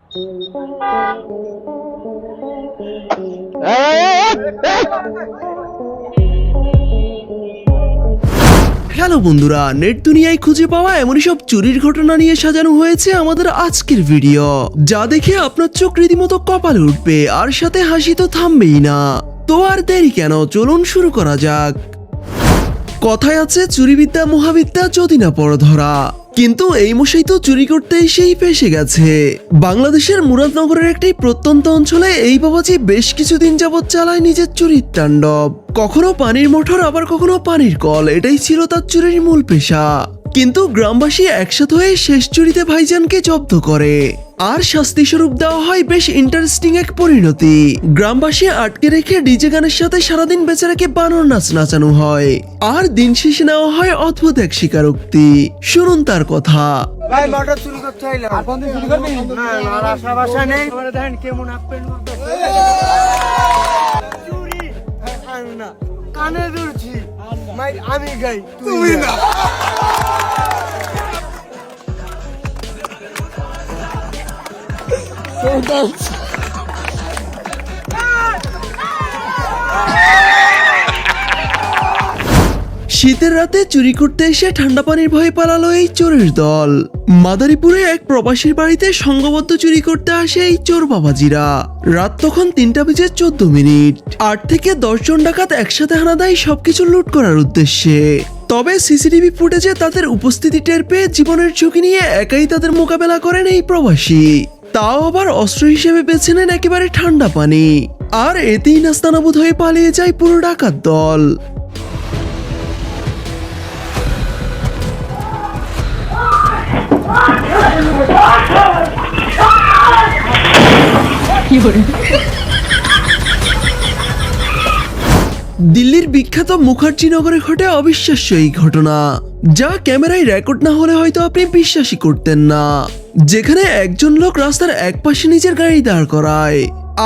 Hello বন্ধুরা, net দুনিয়ায় খুঁজে পাওয়া এমনই সব চুরির ঘটনা নিয়ে সাজানো হয়েছে আমাদের আজকের ভিডিও, যা দেখে আপনার চোখ রীতিমতো কপালে উঠবে আর সাথে হাসি তো থামবেই না। তো আর দেরি কেন, চলুন শুরু করা যাক। কথায় আছে চুরিবিদ্যা মহাবিদ্যা যদি না পড় ধরা, কিন্তু এই মশাই তো চুরি করতে এসেই ফেসে গেছে। বাংলাদেশের মুরাদনগরের একটি প্রত্যন্ত অঞ্চলে এই বাবাজি বেশ কিছুদিন যাবৎ চালায় নিজের চুরির তাণ্ডব। কখনো পানির মোটর, আবার কখনো পানির কল, এটাই ছিল তার চুরির মূল পেশা। কিন্তু গ্রামবাসী একসাথে হয়ে শেষ চুরিতে ভাইজানকে জব্দ করে আর শাস্তি স্বরূপ দেওয়া হয় বেশ ইন্টারেস্টিং এক পরিণতি। গ্রামবাসী আটকে রেখে ডিজে গানের সাথে সারাদিন বেচারাকে বানর নাচ নাচানো হয় আর দিন শেষে নেওয়া হয় অদ্ভুত এক স্বীকারোক্তি। শুনুন তার কথা। ভাই মোটর চুরি করতে চাইলাম, আর কোন চুরি করবি না, আর আশা বাসা নেই। আমরা দেখেন কেমন আপেল চুরি না, কানে ধরছি মাই, আমি গাই তুমি না। শীতের রাতে চুরি করতে এসে ঠান্ডা পানির ভয়ে পালালো এই চোরের দল। মাদারীপুরে এক প্রবাসীর বাড়িতে সংঘবদ্ধ চুরি করতে আসে এই চোর বাবাজিরা। রাত তখন 3:14। 8 থেকে 10 জন ডাকাত একসাথে হানা দেয় সবকিছু লুট করার উদ্দেশ্যে। তবে সিসিটিভি ফুটেজে তাদের উপস্থিতি টের পেয়ে জীবনের ঝুঁকি নিয়ে একাই তাদের মোকাবেলা করেন এই প্রবাসী। তাও আবার অস্ত্র হিসেবে বেছে নেন একেবারে ঠান্ডা পানি। আর এতেই নাস্তানাবুদ হয়ে পালিয়ে যায় পুরো ডাকাত দল। দিল্লির বিখ্যাত মুখার্জি নগরে ঘটে অবিশ্বাস্য এই ঘটনা, যা ক্যামেরায় রেকর্ড না হলে হয়তো আপনি বিশ্বাসই করতেন না। যেখানে একজন লোক রাস্তার এক পাশে নিজের গাড়ি দাঁড় করায়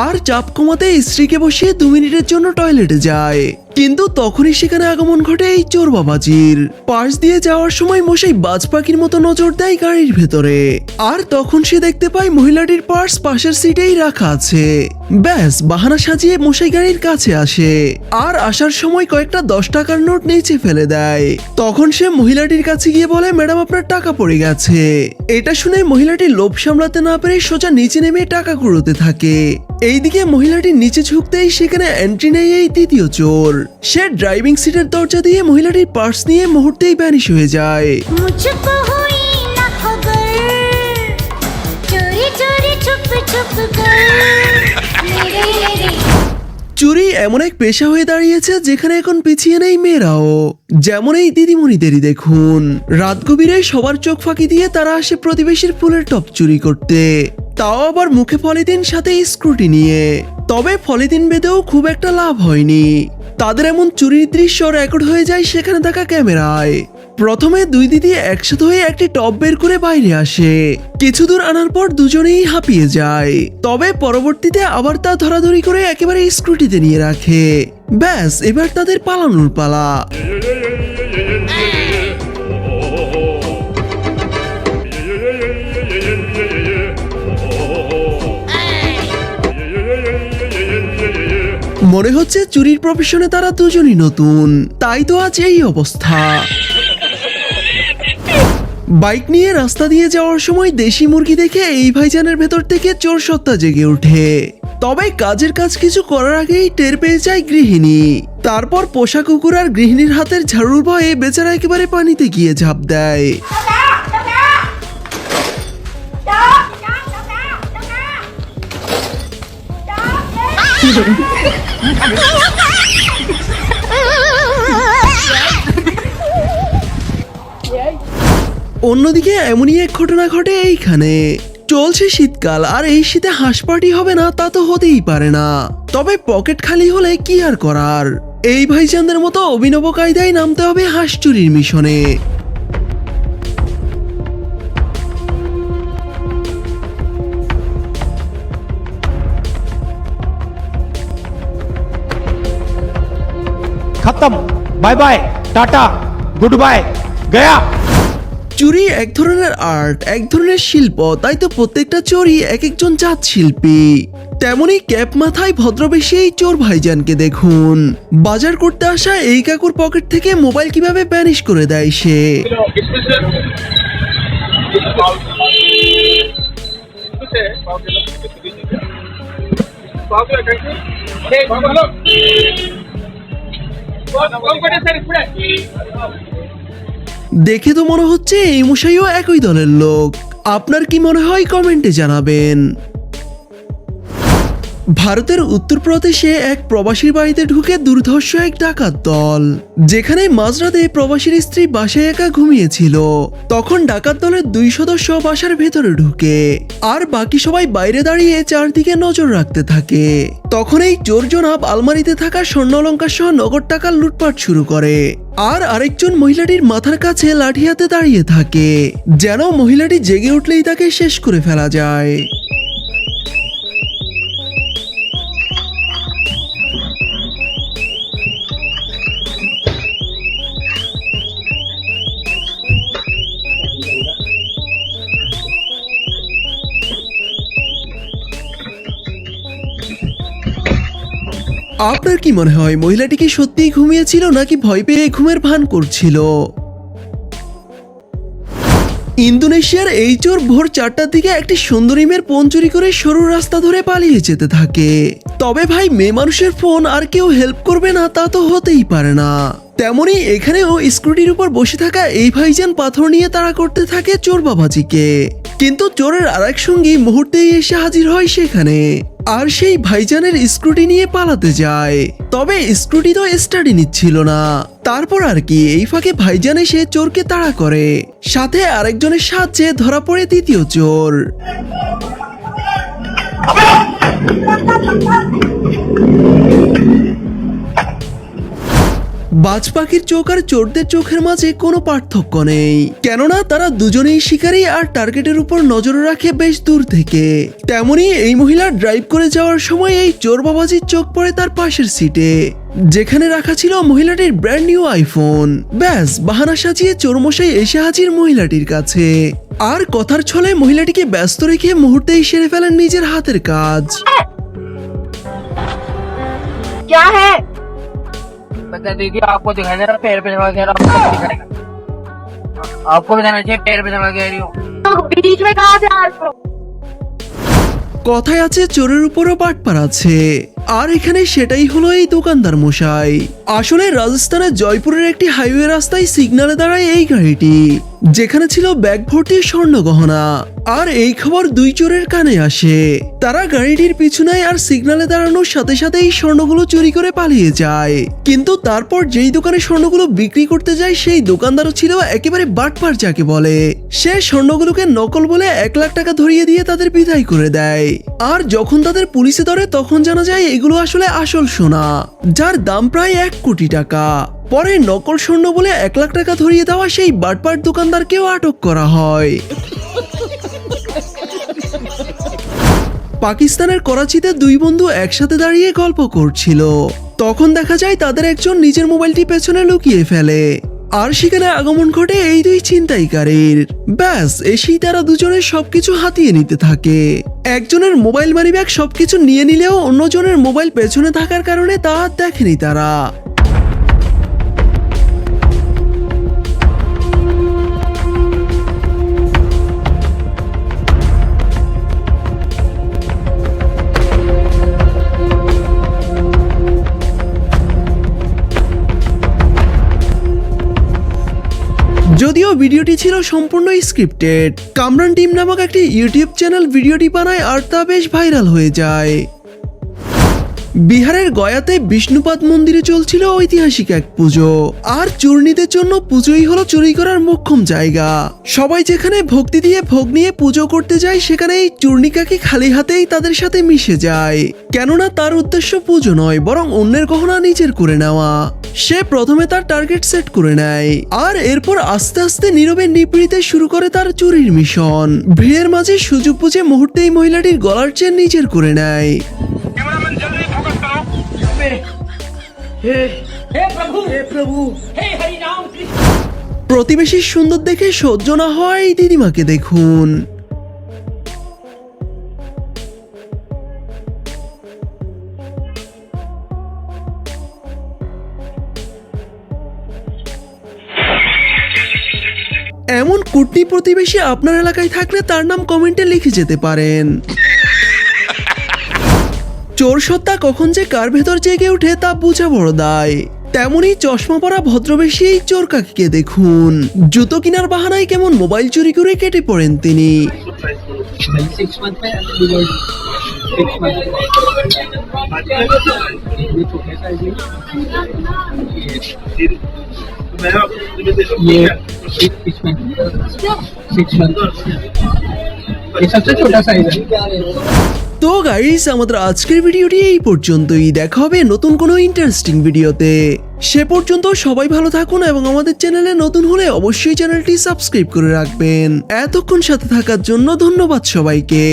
আর চাপ কমাতে স্ত্রীকে বসিয়ে 2 মিনিটের জন্য টয়লেটে যায়। কিন্তু তখনই সেখানে আগমন ঘটে এই চোর বাবাজির। পাশ দিয়ে যাওয়ার সময় মশাই বাজ পাখির মতো নজর দেয় গাড়ির ভেতরে, আর তখন সে দেখতে পায় মহিলাটির পার্স পাশের সিটেই রাখা আছে। ব্যাস, বাহানা সাজিয়ে মশাই গাড়ির কাছে আসে আর আসার সময় কয়েকটা 10 টাকার নোট নিচে ফেলে দেয়। তখন সে মহিলাটির কাছে গিয়ে বলে, ম্যাডাম আপনার টাকা পড়ে গেছে। এটা শুনে মহিলাটি লোভ সামলাতে না পেরে সোজা নিচে নেমে টাকা কুড়োতে থাকে। এইদিকে মহিলাটির নিচে ঝুঁকতেই সেখানে এন্ট্রি নেয় এই দ্বিতীয় চোর। সে ড্রাইভিং সিটের দরজা দিয়ে মহিলাটির পার্স নিয়ে মুহূর্তেই ভ্যানিশ হয়ে যায়। চুরি এমন এক পেশা হয়ে দাঁড়িয়েছে যেখানে এখন পিছিয়ে নেই মেয়েরাও। যেমন এই দিদিমণিদেরই দেখুন, রাত গভীরে সবার চোখ ফাঁকি দিয়ে তারা আসে প্রতিবেশীর ফুলের টপ চুরি করতে, তাও আবার মুখে পলিথিন, সাথে স্ক্রুটি নিয়ে। তবে পলিথিন বেঁধেও খুব একটা লাভ হয়নি। তাদের এমন চুরির দৃশ্য রেকর্ড হয়ে যায় সেখানে থাকা ক্যামেরায়। প্রথমে 2 দিদি একসাথে হয়ে একটি টব বের করে বাইরে আসে। কিছু দূর আনার পর দুজনেই হাঁপিয়ে যায়। তবে পরবর্তীতে আবার তা ধরাধরি করে একেবারে স্ক্রুটিতে নিয়ে রাখে। ব্যাস, এবার তাদের পালানোর পালা। মনে হচ্ছে চুরির প্রফেশনে তারা দুজনই নতুন, তাই তো আজ এই অবস্থা। বাইক নিয়ে রাস্তা দিয়ে যাওয়ার সময় দেশি মুরগি দেখে এই ভাইজানের ভেতর থেকে চোর সত্তা জেগে ওঠে। তবে কাজের কাজ কিছু করার আগেই টের পেয়ে যায় গৃহিণী। তারপর পোষা কুকুর আর গৃহিণীর হাতের ঝাড়ুর ভয়ে বেচারা একেবারে পানিতে গিয়ে ঝাঁপ দেয়। অন্যদিকে এমনই এক ঘটনা ঘটে এইখানে। চলছে শীতকাল, আর এই শীতে হাঁস পার্টি হবে না তা তো হতেই পারে না। তবে পকেট খালি হলে কি আর করার, এই ভাইজানদের মতো অভিনব কায়দায় নামতে হবে হাঁস চুরির মিশনে। खत्म, bye bye, tata, goodbye, गया। চুরি এক ধরনের আর্ট, এক ধরনের শিল্প, তাই তো প্রত্যেকটা চোরই এক একজন জাত শিল্পী। তেমনি ক্যাপ মাথায় ভদ্রবেশী এই চোর ভাইজানকে দেখুন। বাজার করতে আসা এই কাকুর পকেট থেকে মোবাইল কিভাবে ব্যানিশ করে দেয় সে। দেখে তো মনে হচ্ছে এই মশাইও একই দলের লোক। আপনার কি মনে হয় কমেন্টে জানাবেন। ভারতের উত্তরপ্রদেশে এক প্রবাসীর বাড়িতে ঢুকে দুর্ধর্ষ এক ডাকাত দল। যেখানে মাঝরাতে প্রবাসীর স্ত্রী বাসায় একা ঘুমিয়েছিল, তখন ডাকাত দলের 2 সদস্য বাসার ভেতরে ঢুকে আর বাকি সবাই বাইরে দাঁড়িয়ে চারদিকে নজর রাখতে থাকে। তখন এই চোর জনাব আলমারিতে থাকা স্বর্ণালঙ্কার সহ নগদ টাকা লুটপাট শুরু করে। আর আরেকজন মহিলাটির মাথার কাছে লাঠি হাতে দাঁড়িয়ে থাকে, যেন মহিলাটি জেগে উঠলেই তাকে শেষ করে ফেলা যায়। আপনার কি মনে হয় মহিলাটি কি সত্যিই ঘুমিয়েছিল নাকি ভয় পেয়ে ঘুমের ভান করছিল? ইন্দোনেশিয়ার এই চোর ভোর 4টার দিকে একটি সুন্দরী মেয়ের ফোন চুরি করে সরু রাস্তা ধরে পালিয়ে যেতে থাকে। তবে ভাই, মেয়ে মানুষের ফোন আর কেউ হেল্প করবে না তা তো হতেই পারে না। তেমনি এখানেও স্কুটির উপর বসে থাকা এই ভাইজান পাথর নিয়ে তাড়া করতে থাকে চোর বাবাজিকে। কিন্তু চোরের আরেক সঙ্গী মুহূর্তেই এসে হাজির হয় সেখানে, আর সেই ভাইজানের স্কুটি নিয়ে পালাতে যায়। তবে স্কুটি তো স্টার্টই নিচ্ছিল না। তারপর আর কি, এই ফাঁকে ভাইজান এসে চোরকে তাড়া করে, সাথে আরেকজনের সাহায্যে ধরা পড়ে দ্বিতীয় চোর। বাজ পাখির চোখ আর চোরদের চোখের মাঝে কোনো পার্থক্য নেই, কেননা তারা দুজনেই শিকারী আর টার্গেটের উপর নজর রাখে বেশ দূর থেকে। তেমনি এই মহিলা ড্রাইভ করে যাওয়ার সময় এই চোর বাবাজির চোখ পড়ে তার পাশের সিটে, যেখানে রাখা ছিল মহিলাটির ব্র্যান্ড নিউ আইফোন। ব্যাস, বাহানা সাজিয়ে চোরমশাই এসে হাজির মহিলাটির কাছে, আর কথার ছলে মহিলাটিকে ব্যস্ত রেখে মুহূর্তেই সেরে ফেলেন নিজের হাতের কাজ। क्या है? बता दीजिए, आपको दिखाई दे रहा पैर पे दबा के आपको नहीं दिखाएगा। आपको भी देना चाहिए, पैर पे दबा के रही हो। बीच में कहाँ से आ रहे हो? কথায় আছে চোরের উপরও বাটপার আছে, আর এখানে সেটাই হলো এই দোকানদার মশাই। আসলে রাজস্থানের জয়পুরের একটি হাইওয়ে রাস্তায় সিগন্যালে দাঁড়ায় এই গাড়িটি, যেখানে ছিল ব্যাগ ভর্তি স্বর্ণ গহনা। আর এই খবর 2 চোরের কানে আসে। তারা গাড়িটির পিছু নেয় আর সিগন্যালে দাঁড়ানোর সাথে সাথে এই স্বর্ণগুলো চুরি করে পালিয়ে যায়। কিন্তু তারপর যেই দোকানে স্বর্ণগুলো বিক্রি করতে যায় সেই দোকানদারও ছিল একেবারে বাটপার যাকে বলে। সে স্বর্ণগুলোকে নকল বলে 1 লাখ টাকা ধরিয়ে দিয়ে তাদের বিদায় করে দেয়। আর যখন তাদের পুলিশে ধরে তখন জানা যায় এগুলো আসলে আসল সোনা, যার দাম প্রায় 1 কোটি টাকা। পরে নকল স্বর্ণ বলে 1 লাখ টাকা ধরিয়ে দেওয়া সেই বাটপার দোকানদারকেও আটক করা হয়। পাকিস্তানের করাচিতে 2 বন্ধু একসাথে দাঁড়িয়ে গল্প করছিল। তখন দেখা যায় তাদের একজন নিজের মোবাইলটি পেছনে লুকিয়ে ফেলে, আর সেখানে আগমন ঘটে এই 2 ছিনতাইকারীর। ব্যাস, এসেই তারা দুজনের সবকিছু হাতিয়ে নিতে থাকে। একজনের মোবাইল মানিব্যাগ সবকিছু নিয়ে নিলেও অন্যজনের মোবাইল পেছনে থাকার কারণে তা দেখেনি তারা। যদিও ভিডিওটি ছিল সম্পূর্ণ স্ক্রিপ্টেড, কামরান টিম নামক একটি ইউটিউব চ্যানেল ভিডিওটি বানায় আর তা বেশ ভাইরাল হয়ে যায়। বিহারের গয়াতে বিষ্ণুপাদ মন্দিরে চলছিল ঐতিহাসিক এক পুজো, আর চূর্ণীদের জন্য পুজোই হলো চুরি করার মোক্ষম জায়গা। সবাই যেখানে ভক্তি দিয়ে ভোগ নিয়ে পুজো করতে যায় সেখানে এই চূর্ণিকাকে খালি হাতেই তাদের সাথে মিশে যায়, কেননা তার উদ্দেশ্য পুজো নয় বরং অন্যের গহনা নিজের করে নেওয়া। সে প্রথমে তার টার্গেট সেট করে নেয়, আর এরপর আস্তে আস্তে নীরবে নিপীড়িতে শুরু করে তার চুরির মিশন। ভিড়ের মাঝে সুযোগ বুঝে মুহূর্তেই মহিলাটির গলার চেন নিজের করে নেয়। हे प्रभु, हे हरि राम कृष्ण। প্রতিবেশী সুন্দর দেখে সহ্য না হয় এই দিদিমাকে দেখুন। এমন কুটনি প্রতিবেশী আপনার এলাকায় থাকলে তার নাম কমেন্টে লিখে যেতে পারেন। চোর সত্তা কখন যে কার ভেতর জেগে ওঠে তা বোঝা বড় দায়। তেমনি চশমা পরা ভদ্রবেশী এই চোর কাকিকে দেখুন, জুতো কেনার বাহানায় কেমন মোবাইল চুরি করে কেটে পড়েন তিনি। তো গাইস, আমাদের আজকের ভিডিওটি এই পর্যন্তই। দেখা হবে নতুন কোনো ইন্টারেস্টিং ভিডিওতে। সে পর্যন্ত সবাই ভালো থাকুন এবং আমাদের চ্যানেলে নতুন হলে অবশ্যই চ্যানেলটি সাবস্ক্রাইব করে রাখবেন। এতক্ষণ সাথে থাকার জন্য ধন্যবাদ সবাইকে।